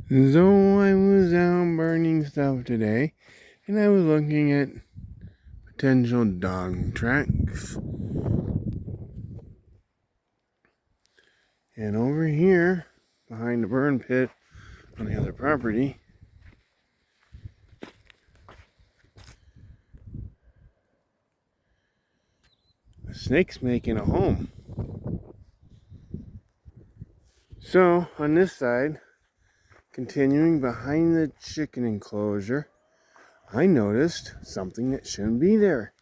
So I was out burning stuff today, and I was looking at potential dog tracks. And over here, behind the burn pit on the other property, a snake's making a home. So on this side, continuing behind the chicken enclosure, I noticed something that shouldn't be there.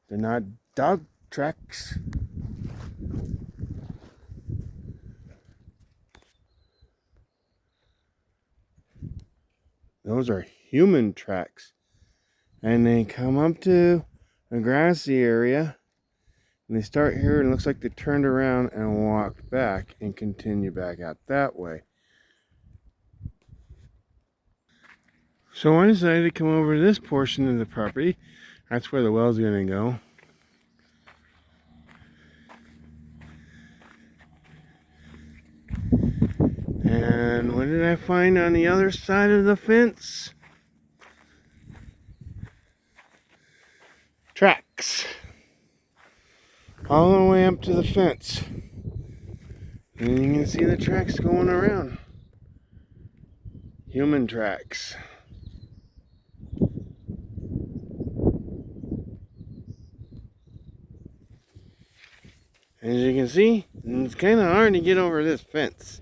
They're not dog tracks. Those are human tracks. And they come up to a grassy area, and they start here, and it looks like they turned around and walked back and continue back out that way. So I decided to come over to this portion of the property. That's where the well's going to go. And what did I find on the other side of the fence? Tracks. All the way up to the fence. And you can see the tracks going around. Human tracks. As you can see, it's kind of hard to get over this fence.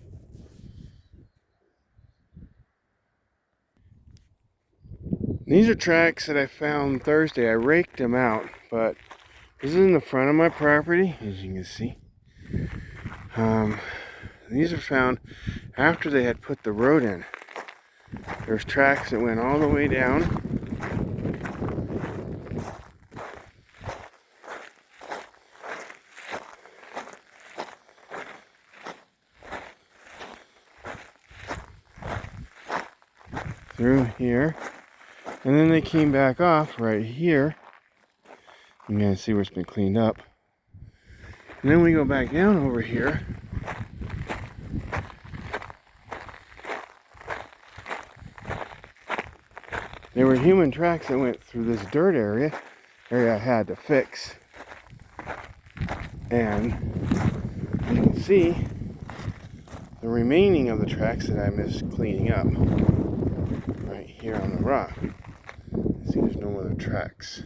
These are tracks that I found Thursday. I raked them out, but this is in the front of my property, as you can see. These are found after they had put the road in. There's tracks that went all the way down. Through here. And then they came back off right here. You can see where it's been cleaned up. And then we go back down over here. There were human tracks that went through this dirt area I had to fix. And you can see the remaining of the tracks that I missed cleaning up right here on the rock. See, there's no other tracks.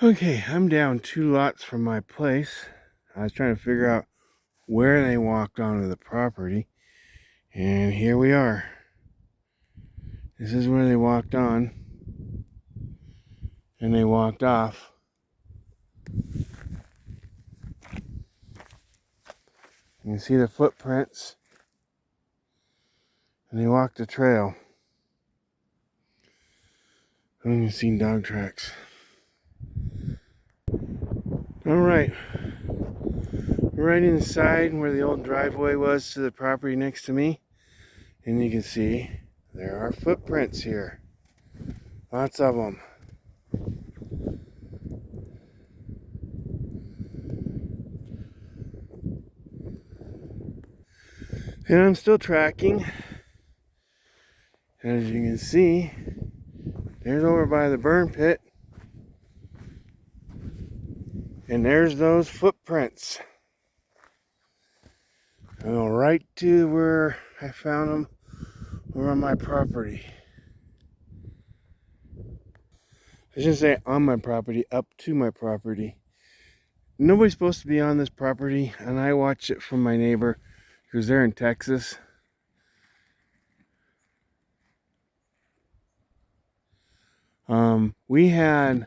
Okay, I'm down 2 lots from my place. I was trying to figure out where they walked onto the property. And here we are. This is where they walked on. And they walked off. You can see the footprints. And they walked the trail. And you can see dog tracks. Alright. Right inside where the old driveway was to the property next to me. And you can see there are footprints here. Lots of them. And I'm still tracking. As you can see, there's over by the burn pit. And there's those footprints. Go right to where I found them over on my property. I shouldn't say on my property, up to my property. Nobody's supposed to be on this property, and I watch it from my neighbor because they're in Texas. We had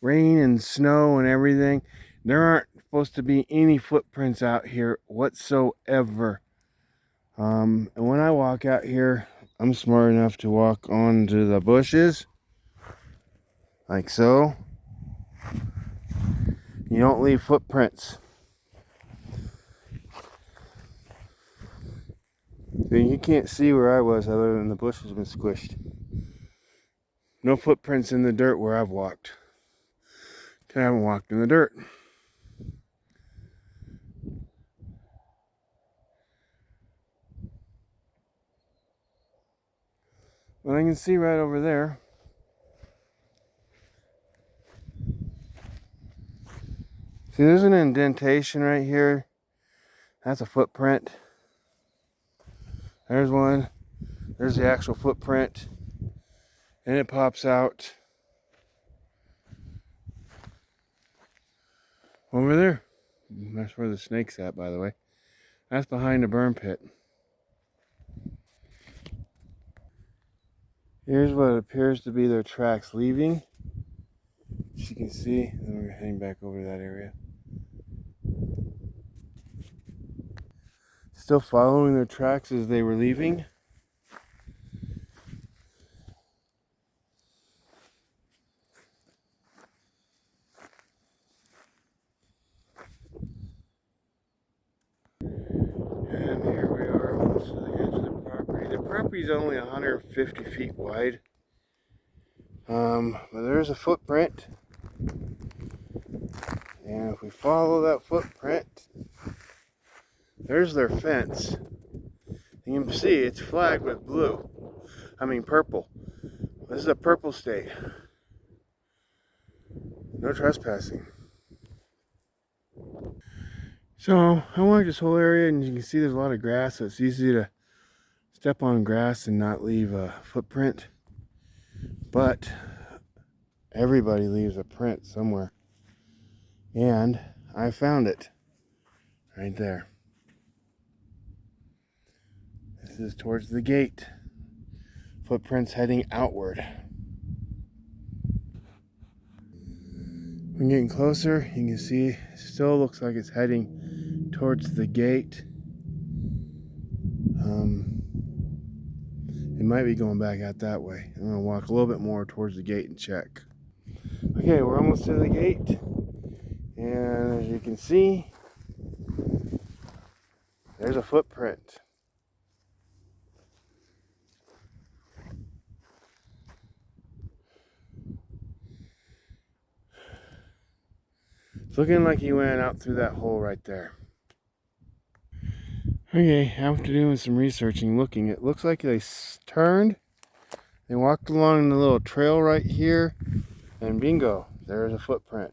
rain and snow and everything. There aren't supposed to be any footprints out here whatsoever. And when I walk out here, I'm smart enough to walk onto the bushes like so. You don't leave footprints. So you can't see where I was other than the bush has been squished. No footprints in the dirt where I've walked. I haven't walked in the dirt. But I can see right over there. See, there's an indentation right here. That's a footprint. There's one. There's the actual footprint. And it pops out over there. That's where the snake's at, by the way. That's behind the burn pit. Here's what appears to be their tracks leaving. As you can see, then we're heading back over to that area. Still following their tracks as they were leaving. And here we are almost to the edge of the property. The property is only 150 feet wide. But there's a footprint. And if we follow that footprint, there's their fence. You can see it's flagged with blue. I mean purple. This is a purple state. No trespassing. So I walked this whole area, and you can see there's a lot of grass, so it's easy to step on grass and not leave a footprint. But everybody leaves a print somewhere. And I found it right there. This is towards the gate. Footprints heading outward. When getting closer, you can see it still looks like it's heading towards the gate. It might be going back out that way. I'm gonna walk a little bit more towards the gate and check. Okay, we're almost to the gate. And as you can see, there's a footprint. It's looking like he went out through that hole right there. Okay, after doing some researching, looking, it looks like they turned, they walked along the little trail right here, and bingo, there's a footprint.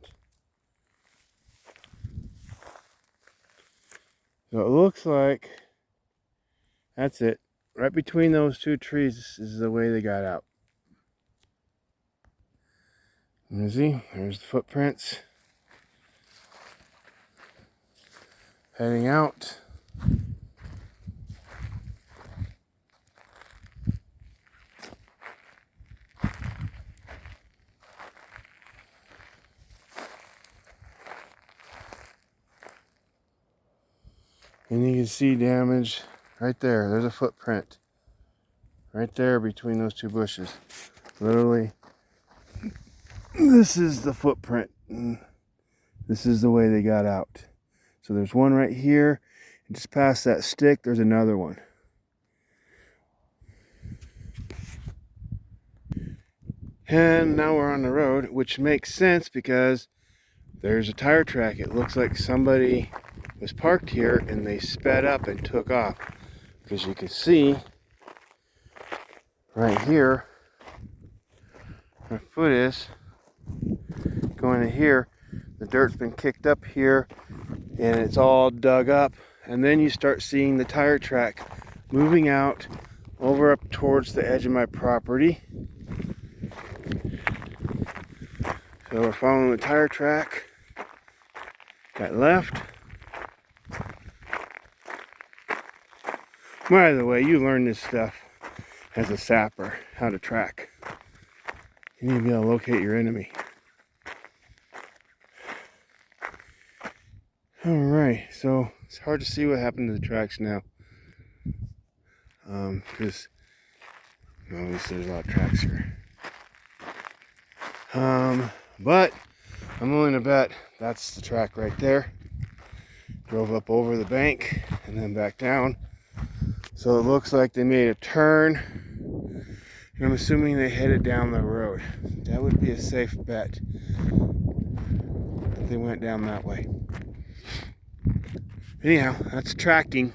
So it looks like that's it. Right between those two trees is the way they got out. You see, there's the footprints heading out. And you can see damage right there. There's a footprint right there between those two bushes. Literally, this is the footprint. And this is the way they got out. So there's one right here. And just past that stick, there's another one. And now we're on the road, which makes sense because there's a tire track. It looks like somebody was parked here and they sped up and took off, because you can see right here my foot is going to here. The dirt's been kicked up here and it's all dug up, and then you start seeing the tire track moving out over up towards the edge of my property. So we're following the tire track. Got left. By the way, you learn this stuff as a sapper, how to track. You need to be able to locate your enemy. Alright, so it's hard to see what happened to the tracks now. Because obviously there's a lot of tracks here. But I'm willing to bet that's the track right there. Drove up over the bank and then back down. So it looks like they made a turn, and I'm assuming they headed down the road. That would be a safe bet if they went down that way. Anyhow, that's tracking.